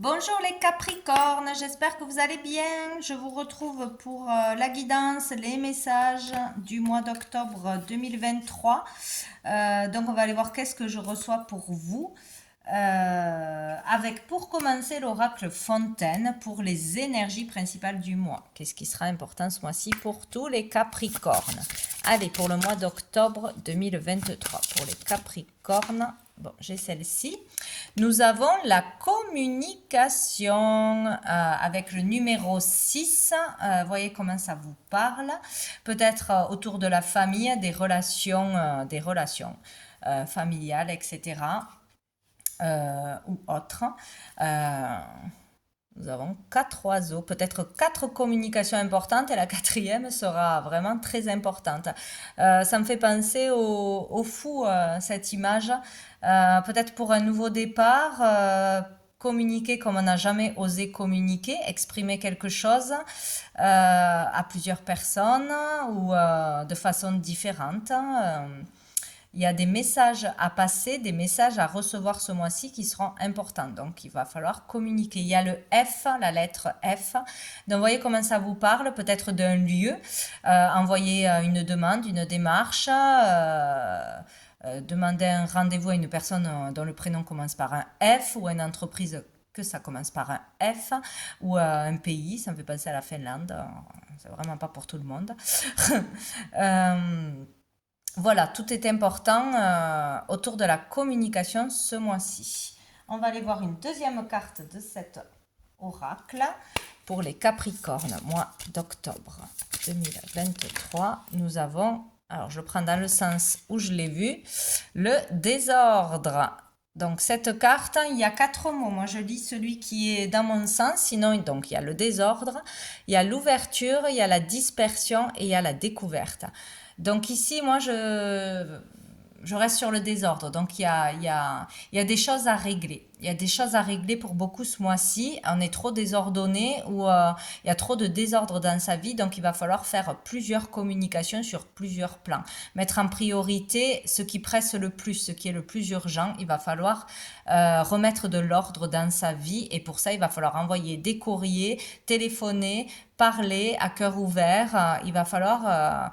Bonjour les Capricornes, j'espère que vous allez bien. Je vous retrouve pour la guidance, les messages du mois d'octobre 2023. Donc on va aller voir qu'est-ce que je reçois pour vous. Avec pour commencer l'oracle Fontaine pour les énergies principales du mois. Qu'est-ce qui sera important ce mois-ci pour tous les Capricornes? Allez, pour le mois d'octobre 2023, pour les Capricornes, bon, j'ai celle-ci. Nous avons la communication avec le numéro 6. Voyez comment ça vous parle. Peut-être autour de la famille, des relations familiales, etc. Ou autres. Nous avons 4 oiseaux, peut-être 4 communications importantes et la quatrième sera vraiment très importante. Ça me fait penser au fou, cette image. Peut-être pour un nouveau départ, communiquer comme on n'a jamais osé communiquer, exprimer quelque chose à plusieurs personnes ou de façon différente. Il y a des messages à passer, des messages à recevoir ce mois-ci qui seront importants. Donc, il va falloir communiquer. Il y a le F, la lettre F. Donc, voyez comment ça vous parle, peut-être d'un lieu. Envoyer une demande, une démarche. Demander un rendez-vous à une personne dont le prénom commence par un F ou une entreprise que ça commence par un F ou un pays. Ça me fait penser à la Finlande. C'est vraiment pas pour tout le monde. Voilà, tout est important autour de la communication ce mois-ci. On va aller voir une deuxième carte de cet oracle pour les Capricornes, mois d'octobre 2023. Nous avons, alors je prends dans le sens où je l'ai vu, le désordre. Donc cette carte, il y a 4 mots. Moi je lis celui qui est dans mon sens. Sinon, donc il y a le désordre, il y a l'ouverture, il y a la dispersion et il y a la découverte. Donc ici, moi, je reste sur le désordre. Donc il y a des choses à régler. Il y a des choses à régler pour beaucoup ce mois-ci. On est trop désordonné ou il y a trop de désordre dans sa vie. Donc il va falloir faire plusieurs communications sur plusieurs plans. Mettre en priorité ce qui presse le plus, ce qui est le plus urgent. Il va falloir remettre de l'ordre dans sa vie. Et pour ça, il va falloir envoyer des courriers, téléphoner, parler à cœur ouvert. Il va falloir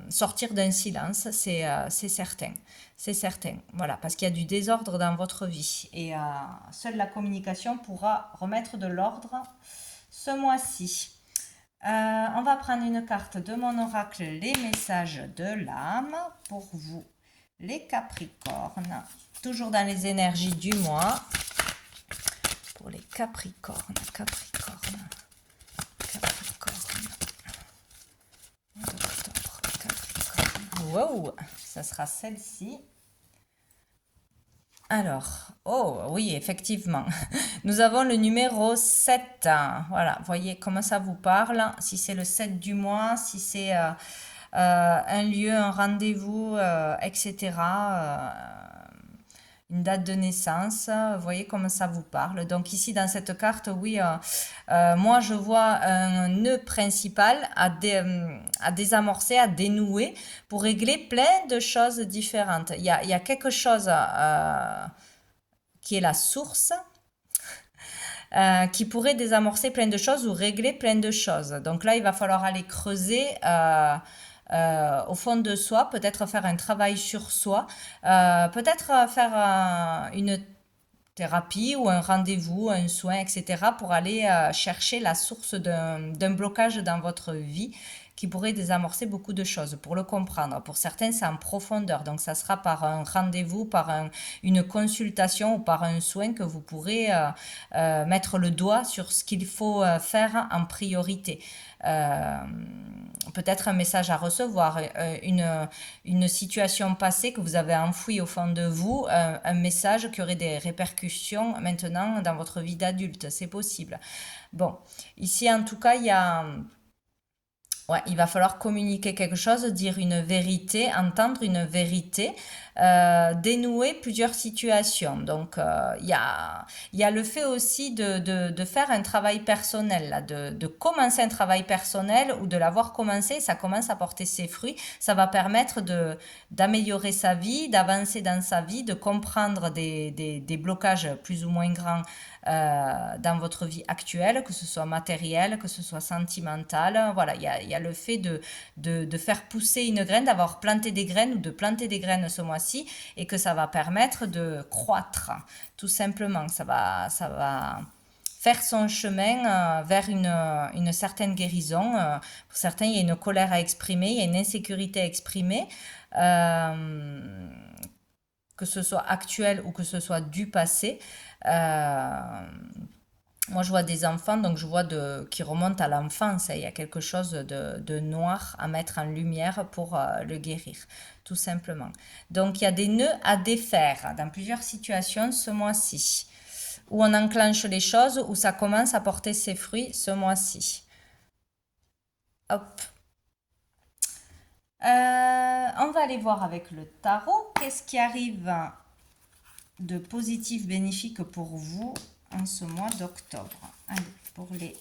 sortir d'un silence, c'est certain. C'est certain, voilà, parce qu'il y a du désordre dans votre vie. Et seule la communication pourra remettre de l'ordre ce mois-ci. On va prendre une carte de mon oracle, les messages de l'âme, pour vous, les Capricornes. Toujours dans les énergies du mois. Pour les Capricornes, Capricornes. Wow, ça sera celle-ci. Alors, oh oui, effectivement, nous avons le numéro 7. Voilà, voyez comment ça vous parle. Si c'est le 7 du mois, si c'est un lieu, un rendez-vous, etc. Une date de naissance, vous voyez comment ça vous parle. Donc ici dans cette carte, oui, moi je vois un nœud principal à désamorcer, à dénouer pour régler plein de choses différentes. Il y a quelque chose qui est la source, qui pourrait désamorcer plein de choses ou régler plein de choses. Donc là, il va falloir aller creuser au fond de soi, peut-être faire un travail sur soi, peut-être faire une thérapie ou un rendez-vous, un soin, etc. pour aller chercher la source d'un blocage dans votre vie qui pourrait désamorcer beaucoup de choses pour le comprendre. Pour certains, c'est en profondeur, donc ça sera par un rendez-vous, par une consultation ou par un soin que vous pourrez mettre le doigt sur ce qu'il faut faire en priorité. Peut-être un message à recevoir, une situation passée que vous avez enfouie au fond de vous, un message qui aurait des répercussions maintenant dans votre vie d'adulte, c'est possible. Bon, ici en tout cas, il va falloir communiquer quelque chose, dire une vérité, entendre une vérité dénouer plusieurs situations. Donc, il y a le fait aussi de faire un travail personnel, là, de commencer un travail personnel ou de l'avoir commencé, ça commence à porter ses fruits. Ça va permettre d'améliorer sa vie, d'avancer dans sa vie, de comprendre des blocages plus ou moins grands dans votre vie actuelle, que ce soit matériel, que ce soit sentimental. Voilà, il y a le fait de faire pousser une graine, d'avoir planté des graines ou de planter des graines ce mois-ci et que ça va permettre de croître, tout simplement. Ça va faire son chemin vers une certaine guérison. Pour certains, il y a une colère à exprimer, il y a une insécurité à exprimer. Que ce soit actuel ou que ce soit du passé. Moi, je vois des enfants, donc je vois qui remontent à l'enfance. Il y a quelque chose de noir à mettre en lumière pour le guérir, tout simplement. Donc, il y a des nœuds à défaire dans plusieurs situations ce mois-ci, où on enclenche les choses, où ça commence à porter ses fruits ce mois-ci. Hop. On va aller voir avec le tarot. Qu'est-ce qui arrive de positif, bénéfique pour vous en ce mois d'octobre? Allez, pour les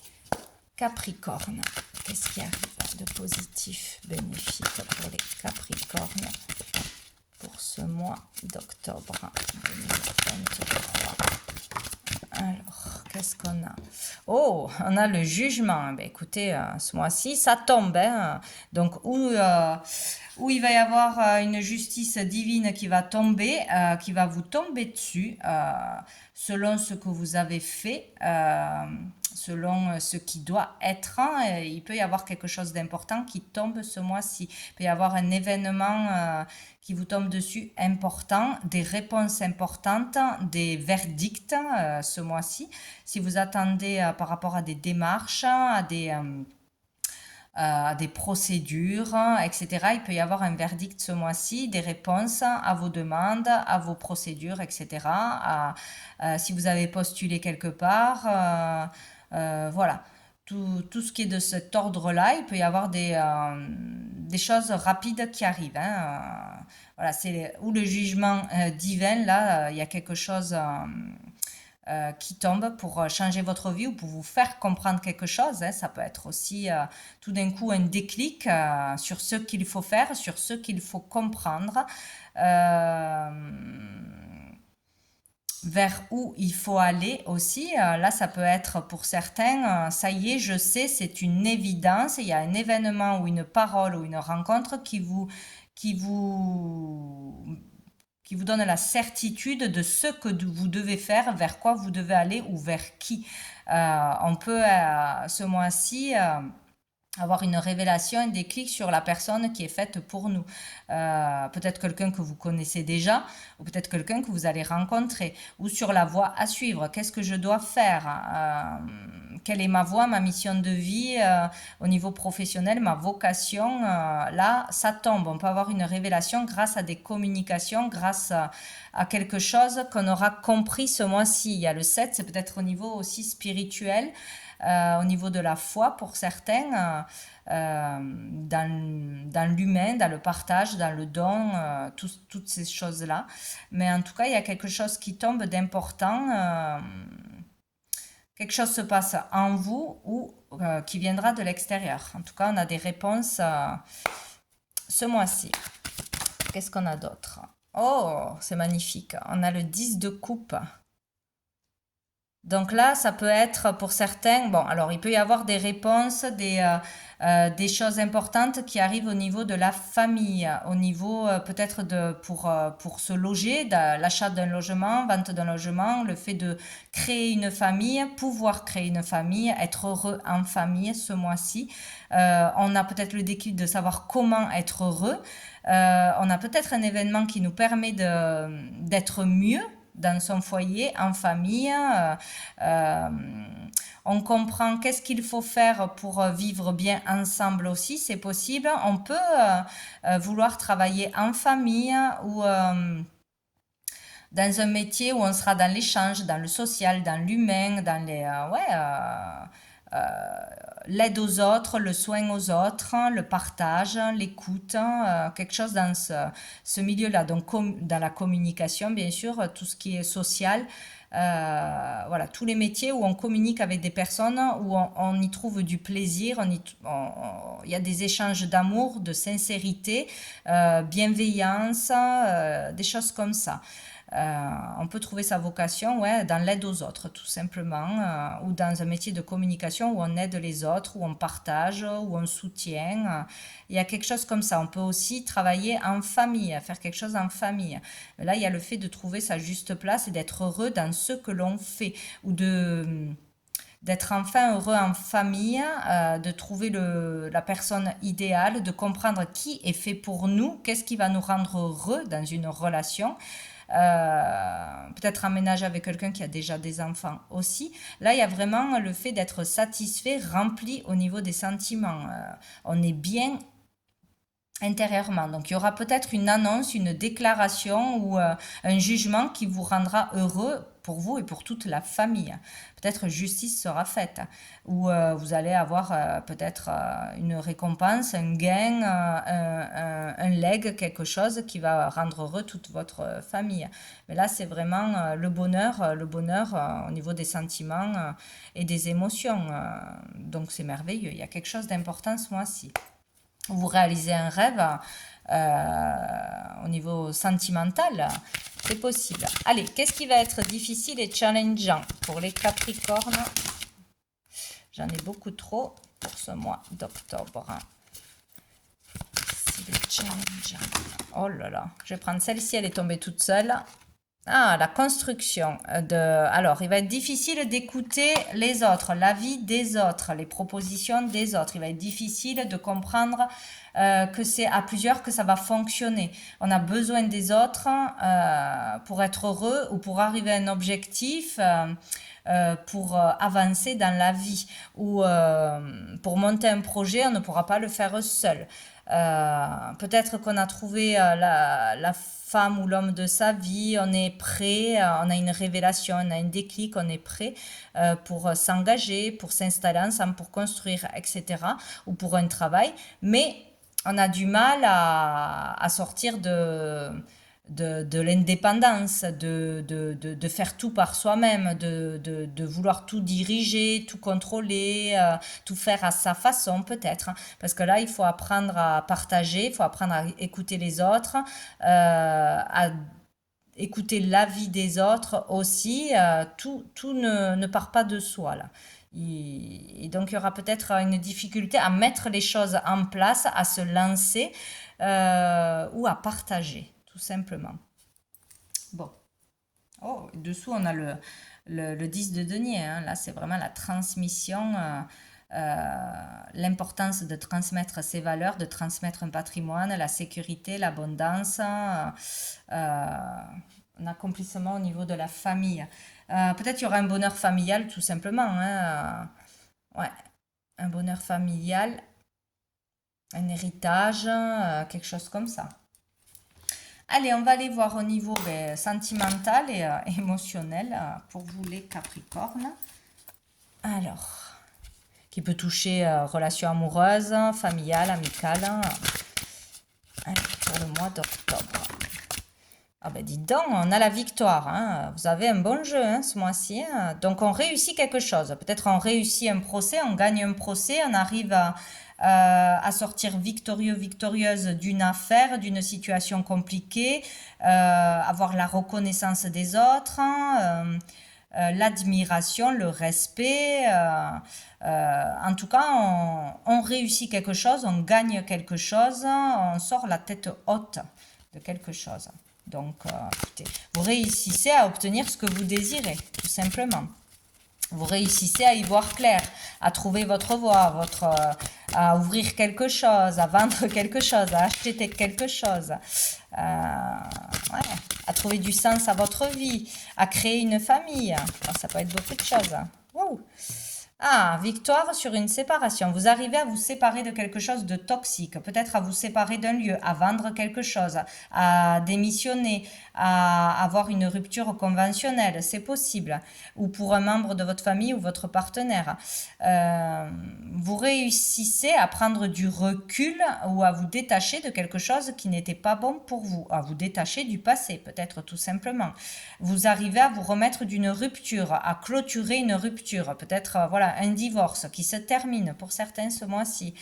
Capricornes, qu'est-ce qui arrive de positif, bénéfique pour les Capricornes pour ce mois d'octobre 2023? Alors, qu'est-ce qu'on a? Oh, on a le jugement. Ben, écoutez, ce mois-ci, ça tombe. Hein. Donc, où il va y avoir une justice divine qui va tomber, qui va vous tomber dessus, selon ce que vous avez fait, selon ce qui doit être. Il peut y avoir quelque chose d'important qui tombe ce mois-ci. Il peut y avoir un événement qui vous tombe dessus important, des réponses importantes, des verdicts ce mois-ci. Si vous attendez par rapport à des démarches, à des procédures, etc. Il peut y avoir un verdict ce mois-ci, des réponses à vos demandes, à vos procédures, etc. Si vous avez postulé quelque part, voilà. Tout ce qui est de cet ordre-là, il peut y avoir des choses rapides qui arrivent. Hein. Voilà, c'est où le jugement divin, là, il y a quelque chose qui tombe pour changer votre vie ou pour vous faire comprendre quelque chose. Hein. Ça peut être aussi tout d'un coup un déclic sur ce qu'il faut faire, sur ce qu'il faut comprendre, vers où il faut aller aussi. Là, ça peut être pour certains, ça y est, je sais, c'est une évidence. Il y a un événement ou une parole ou une rencontre qui vous donne la certitude de ce que vous devez faire, vers quoi vous devez aller ou vers qui. On peut, ce mois-ci, avoir une révélation, un déclic sur la personne qui est faite pour nous. Peut-être quelqu'un que vous connaissez déjà, ou peut-être quelqu'un que vous allez rencontrer, ou sur la voie à suivre. Qu'est-ce que je dois faire? Quelle est ma voie, ma mission de vie au niveau professionnel, ma vocation? Là, ça tombe. On peut avoir une révélation grâce à des communications, grâce à quelque chose qu'on aura compris ce mois-ci. Il y a le 7, c'est peut-être au niveau aussi spirituel. Au niveau de la foi pour certains, dans l'humain, dans le partage, dans le don, toutes ces choses-là. Mais en tout cas, il y a quelque chose qui tombe d'important. Quelque chose se passe en vous ou qui viendra de l'extérieur. En tout cas, on a des réponses ce mois-ci. Qu'est-ce qu'on a d'autre? Oh, c'est magnifique. On a le 10 de coupe. Donc là, ça peut être pour certains, bon, alors il peut y avoir des réponses, des choses importantes qui arrivent au niveau de la famille, au niveau peut-être pour se loger, l'achat d'un logement, vente d'un logement, le fait de créer une famille, pouvoir créer une famille, être heureux en famille ce mois-ci. On a peut-être le déclic de savoir comment être heureux. On a peut-être un événement qui nous permet d'être mieux dans son foyer, en famille. On comprend qu'est-ce qu'il faut faire pour vivre bien ensemble aussi, c'est possible. On peut vouloir travailler en famille ou dans un métier où on sera dans l'échange, dans le social, dans l'humain, dans l'aide aux autres, le soin aux autres, le partage, l'écoute, quelque chose dans ce milieu-là. Donc, dans la communication, bien sûr, tout ce qui est social, voilà, tous les métiers où on communique avec des personnes, où on y trouve du plaisir, il y a des échanges d'amour, de sincérité, bienveillance, des choses comme ça. On peut trouver sa vocation, ouais, dans l'aide aux autres, tout simplement, ou dans un métier de communication où on aide les autres, où on partage, où on soutient. Il y a quelque chose comme ça. On peut aussi travailler en famille, faire quelque chose en famille. Mais là, il y a le fait de trouver sa juste place et d'être heureux dans ce que l'on fait, ou d'être enfin heureux en famille, de trouver la personne idéale, de comprendre qui est fait pour nous, qu'est-ce qui va nous rendre heureux dans une relation. Peut-être un ménage avec quelqu'un qui a déjà des enfants aussi. Là, il y a vraiment le fait d'être satisfait, rempli au niveau des sentiments. On est bien intérieurement. Donc, il y aura peut-être une annonce, une déclaration ou un jugement qui vous rendra heureux pour vous et pour toute la famille. Peut-être justice sera faite ou vous allez avoir peut-être une récompense, un gain, un leg, quelque chose qui va rendre heureux toute votre famille. Mais là, c'est vraiment le bonheur au niveau des sentiments et des émotions. Donc, c'est merveilleux. Il y a quelque chose d'important ce mois-ci. Vous réalisez un rêve au niveau sentimental, c'est possible. Allez, qu'est-ce qui va être difficile et challengeant pour les Capricornes? J'en ai beaucoup trop pour ce mois d'octobre. C'est challengeant. Oh là là, je vais prendre celle-ci, elle est tombée toute seule. Ah, la construction Alors, il va être difficile d'écouter les autres, l'avis des autres, les propositions des autres. Il va être difficile de comprendre que c'est à plusieurs que ça va fonctionner. On a besoin des autres pour être heureux ou pour arriver à un objectif, pour avancer dans la vie. Ou pour monter un projet, on ne pourra pas le faire seul. Peut-être qu'on a trouvé la femme ou l'homme de sa vie, on est prêt, on a une révélation, on a un déclic, on est prêt pour s'engager, pour s'installer ensemble, pour construire, etc. ou pour un travail, mais on a du mal à sortir de l'indépendance, de faire tout par soi-même, de vouloir tout diriger, tout contrôler, tout faire à sa façon peut-être. Parce que là, il faut apprendre à partager, il faut apprendre à écouter les autres, à écouter l'avis des autres aussi. Tout ne part pas de soi là. Et donc, il y aura peut-être une difficulté à mettre les choses en place, à se lancer ou à partager, tout simplement. Bon. Oh, dessous, on a le 10 de denier. Hein. Là, c'est vraiment la transmission, l'importance de transmettre ses valeurs, de transmettre un patrimoine, la sécurité, l'abondance, un accomplissement au niveau de la famille. Peut-être qu'il y aura un bonheur familial, tout simplement. Hein. Ouais, un bonheur familial, un héritage, quelque chose comme ça. Allez, on va aller voir au niveau sentimental et émotionnel pour vous les Capricornes. Alors, qui peut toucher relations amoureuses, familiales, amicales. Allez, pour le mois d'octobre. Ah ben dis donc, on a la victoire. Hein. Vous avez un bon jeu hein, ce mois-ci. Hein. Donc on réussit quelque chose. Peut-être on réussit un procès, on gagne un procès, on arrive à sortir victorieux, victorieuse d'une affaire, d'une situation compliquée, avoir la reconnaissance des autres, l'admiration, le respect. En tout cas, on réussit quelque chose, on gagne quelque chose, on sort la tête haute de quelque chose. Donc, écoutez, vous réussissez à obtenir ce que vous désirez, tout simplement. Vous réussissez à y voir clair, à trouver votre voie, à ouvrir quelque chose, à vendre quelque chose, à acheter quelque chose, ouais, à trouver du sens à votre vie, à créer une famille. Alors, ça peut être beaucoup de choses. Wow. Ah, victoire sur une séparation. Vous arrivez à vous séparer de quelque chose de toxique, peut-être à vous séparer d'un lieu, à vendre quelque chose, à démissionner, à avoir une rupture conventionnelle, c'est possible. Ou pour un membre de votre famille ou votre partenaire. Vous réussissez à prendre du recul ou à vous détacher de quelque chose qui n'était pas bon pour vous, à vous détacher du passé, peut-être tout simplement. Vous arrivez à vous remettre d'une rupture, à clôturer une rupture, peut-être voilà un divorce qui se termine pour certains ce mois-ci.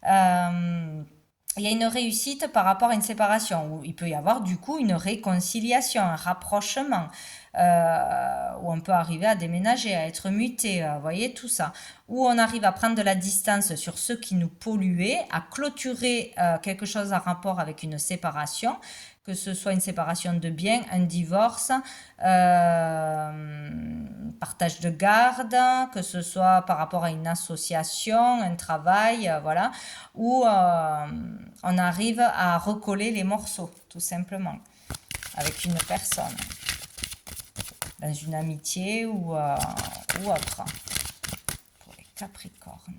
Il y a une réussite par rapport à une séparation, où il peut y avoir du coup une réconciliation, un rapprochement, où on peut arriver à déménager, à être muté, vous voyez, tout ça. Où on arrive à prendre de la distance sur ceux qui nous polluaient, à clôturer quelque chose en rapport avec une séparation, que ce soit une séparation de biens, un divorce, partage de garde, que ce soit par rapport à une association, un travail, voilà, où on arrive à recoller les morceaux, tout simplement, avec une personne, dans une amitié ou autre, pour les Capricornes.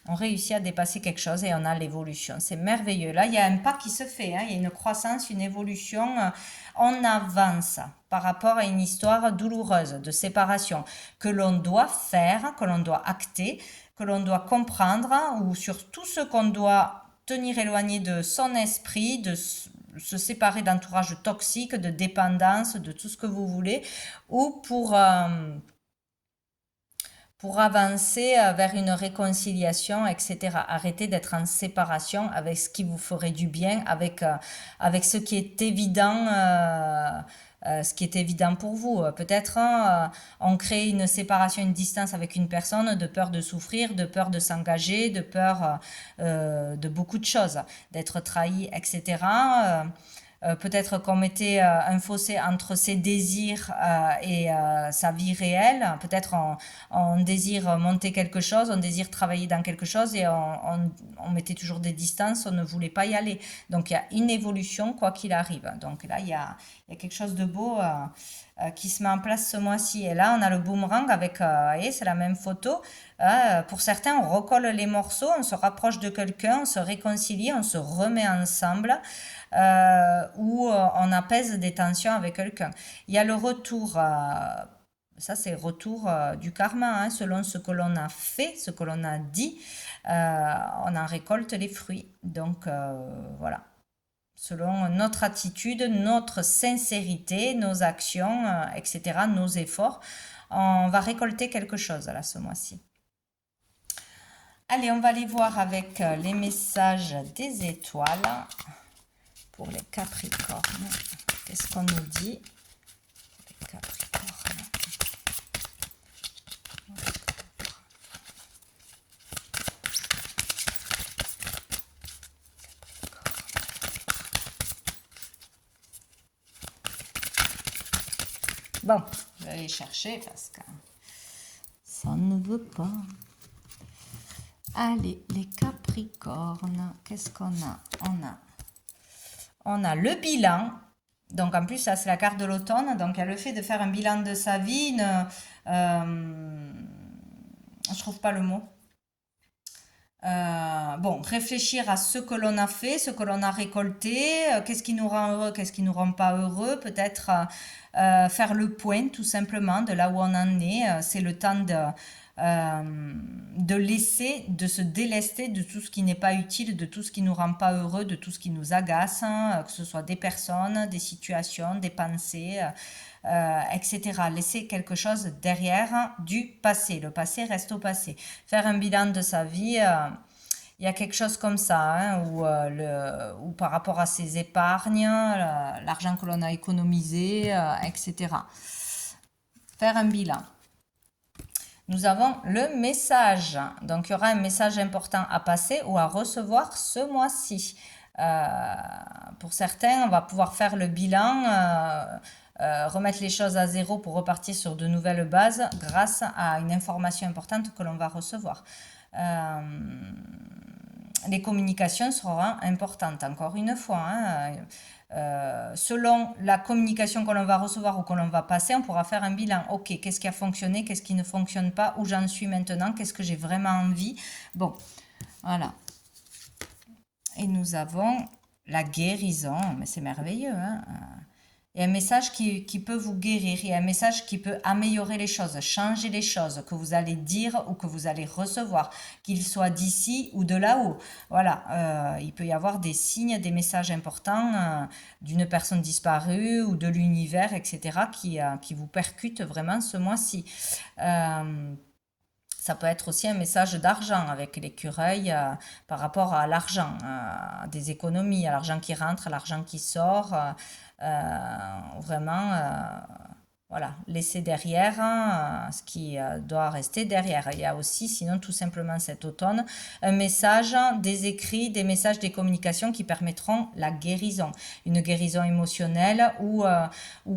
On réussit à dépasser quelque chose et on a l'évolution. C'est merveilleux. Là, il y a un pas qui se fait. Hein. Il y a une croissance, une évolution. On avance par rapport à une histoire douloureuse de séparation que l'on doit faire, que l'on doit acter, que l'on doit comprendre, ou sur tout ce qu'on doit tenir éloigné de son esprit, de se séparer d'entourage toxique, de dépendance, de tout ce que vous voulez, ou pour avancer vers une réconciliation, etc. Arrêtez d'être en séparation avec ce qui vous ferait du bien, avec ce qui est évident, ce qui est évident pour vous. Peut-être on crée une séparation, une distance avec une personne de peur de souffrir, de peur de s'engager, de peur de beaucoup de choses, d'être trahi, etc. Peut-être qu'on mettait un fossé entre ses désirs et sa vie réelle. Peut-être on désire monter quelque chose, on désire travailler dans quelque chose et on mettait toujours des distances, on ne voulait pas y aller. Donc il y a une évolution quoi qu'il arrive. Donc là, il y a quelque chose de beau qui se met en place ce mois-ci. Et là, on a le boomerang avec, vous voyez, c'est la même photo. Pour certains, on recolle les morceaux, on se rapproche de quelqu'un, on se réconcilie, on se remet ensemble. Où on apaise des tensions avec quelqu'un. Il y a le retour, ça c'est retour du karma, hein, selon ce que l'on a fait, ce que l'on a dit, on en récolte les fruits. Donc voilà, selon notre attitude, notre sincérité, nos actions, etc., nos efforts, on va récolter quelque chose là ce mois-ci. Allez, on va aller voir avec les messages des étoiles. Pour les Capricornes, qu'est-ce qu'on nous dit? Les Capricornes. Bon, je vais aller chercher parce que ça ne veut pas. Allez, les Capricornes, qu'est-ce qu'on a? On a le bilan. Donc en plus, ça c'est la carte de l'automne. Donc il y a le fait de faire un bilan de sa vie. Je trouve pas le mot. Bon, réfléchir à ce que l'on a fait, ce que l'on a récolté, qu'est-ce qui nous rend heureux, qu'est-ce qui nous rend pas heureux, peut-être faire le point tout simplement de là où on en est. C'est le temps de laisser, de se délester de tout ce qui n'est pas utile, de tout ce qui nous rend pas heureux, de tout ce qui nous agace, hein, que ce soit des personnes, des situations, des pensées, etc. Laisser quelque chose derrière du passé. Le passé reste au passé. Faire un bilan de sa vie, il y a quelque chose comme ça, hein, où par rapport à ses épargnes, l'argent que l'on a économisé, etc. Faire un bilan. Nous avons le message. Donc, il y aura un message important à passer ou à recevoir ce mois-ci. Pour certains, on va pouvoir faire le bilan, remettre les choses à zéro pour repartir sur de nouvelles bases grâce à une information importante que l'on va recevoir. Les communications seront importantes, encore une fois. Hein. selon la communication que l'on va recevoir ou que l'on va passer, on pourra faire un bilan. Ok, qu'est-ce qui a fonctionné, qu'est-ce qui ne fonctionne pas, où j'en suis maintenant, qu'est-ce que j'ai vraiment envie. Bon, voilà. Et nous avons la guérison, mais c'est merveilleux, hein. Et un message qui peut vous guérir, et un message qui peut améliorer les choses, changer les choses, que vous allez dire ou que vous allez recevoir, qu'il soit d'ici ou de là-haut. Voilà, il peut y avoir des signes, des messages importants d'une personne disparue ou de l'univers, etc., qui vous percutent vraiment ce mois-ci. Ça peut être aussi un message d'argent avec l'écureuil par rapport à l'argent, des économies, à l'argent qui rentre, à l'argent qui sort. Vraiment, voilà, laisser derrière ce qui doit rester derrière. Il y a aussi, sinon, tout simplement cet automne, un message, des écrits, des messages, des communications qui permettront la guérison. Une guérison émotionnelle ou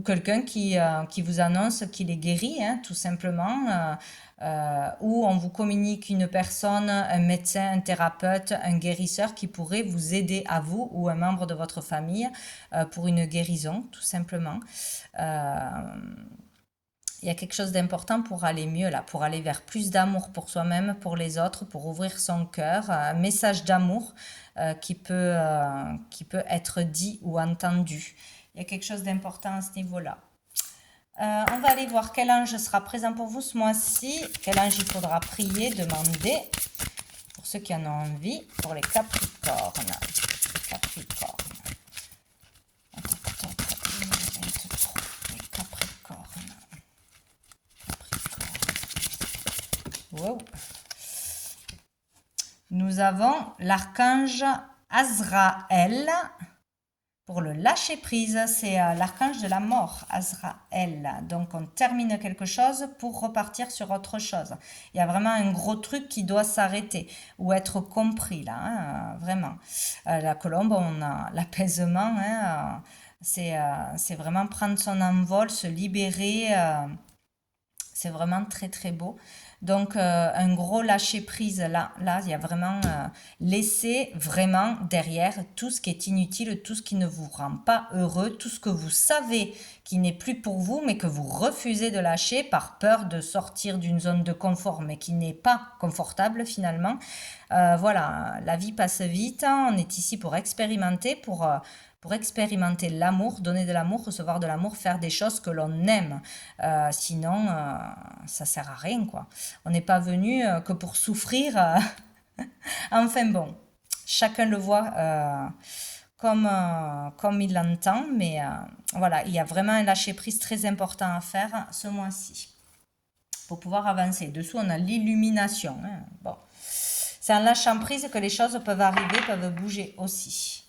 quelqu'un qui vous annonce qu'il est guéri, hein, tout simplement. Où on vous communique une personne, un médecin, un thérapeute, un guérisseur qui pourrait vous aider à vous ou un membre de votre famille pour une guérison, tout simplement. Il y a quelque chose d'important pour aller mieux là, pour aller vers plus d'amour pour soi-même, pour les autres, pour ouvrir son cœur, un message d'amour qui peut être dit ou entendu. Il y a quelque chose d'important à ce niveau-là. On va aller voir quel ange sera présent pour vous ce mois-ci, quel ange il faudra prier, demander, pour ceux qui en ont envie, pour les Capricornes. Les Capricornes. Les Capricornes. Wow. Nous avons l'archange Azraël. Pour le lâcher prise, c'est l'archange de la mort, Azraël. Donc on termine quelque chose pour repartir sur autre chose. Il y a vraiment un gros truc qui doit s'arrêter ou être compris là, hein, vraiment. La colombe, on a l'apaisement, hein, c'est vraiment prendre son envol, se libérer. C'est vraiment très très beau. Donc un gros lâcher prise là il y a vraiment laisser vraiment derrière tout ce qui est inutile, tout ce qui ne vous rend pas heureux, tout ce que vous savez qui n'est plus pour vous mais que vous refusez de lâcher par peur de sortir d'une zone de confort mais qui n'est pas confortable finalement. Voilà, la vie passe vite, on est ici pour expérimenter, pour expérimenter l'amour, donner de l'amour, recevoir de l'amour, faire des choses que l'on aime. Sinon, ça sert à rien, quoi. On n'est pas venu que pour souffrir. Enfin bon, chacun le voit comme il l'entend, mais voilà, il y a vraiment un lâcher-prise très important à faire ce mois-ci pour pouvoir avancer. Dessous, on a l'illumination. Hein. Bon. C'est en lâchant prise que les choses peuvent arriver, peuvent bouger aussi.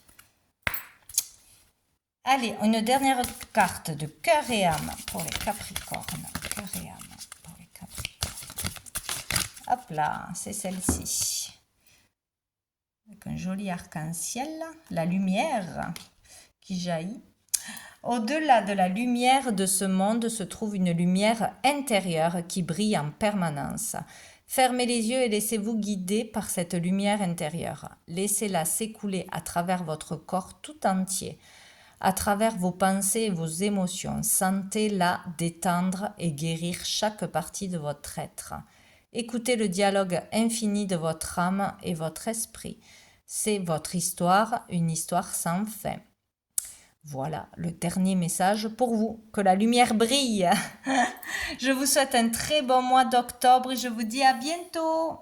Allez, une dernière carte de cœur et âme pour les Capricornes. Cœur et âme pour les Capricornes. Hop là, c'est celle-ci. Avec un joli arc-en-ciel, la lumière qui jaillit. Au-delà de la lumière de ce monde se trouve une lumière intérieure qui brille en permanence. Fermez les yeux et laissez-vous guider par cette lumière intérieure. Laissez-la s'écouler à travers votre corps tout entier. À travers vos pensées et vos émotions, sentez-la détendre et guérir chaque partie de votre être. Écoutez le dialogue infini de votre âme et votre esprit. C'est votre histoire, une histoire sans fin. Voilà le dernier message pour vous. Que la lumière brille. Je vous souhaite un très bon mois d'octobre et je vous dis à bientôt.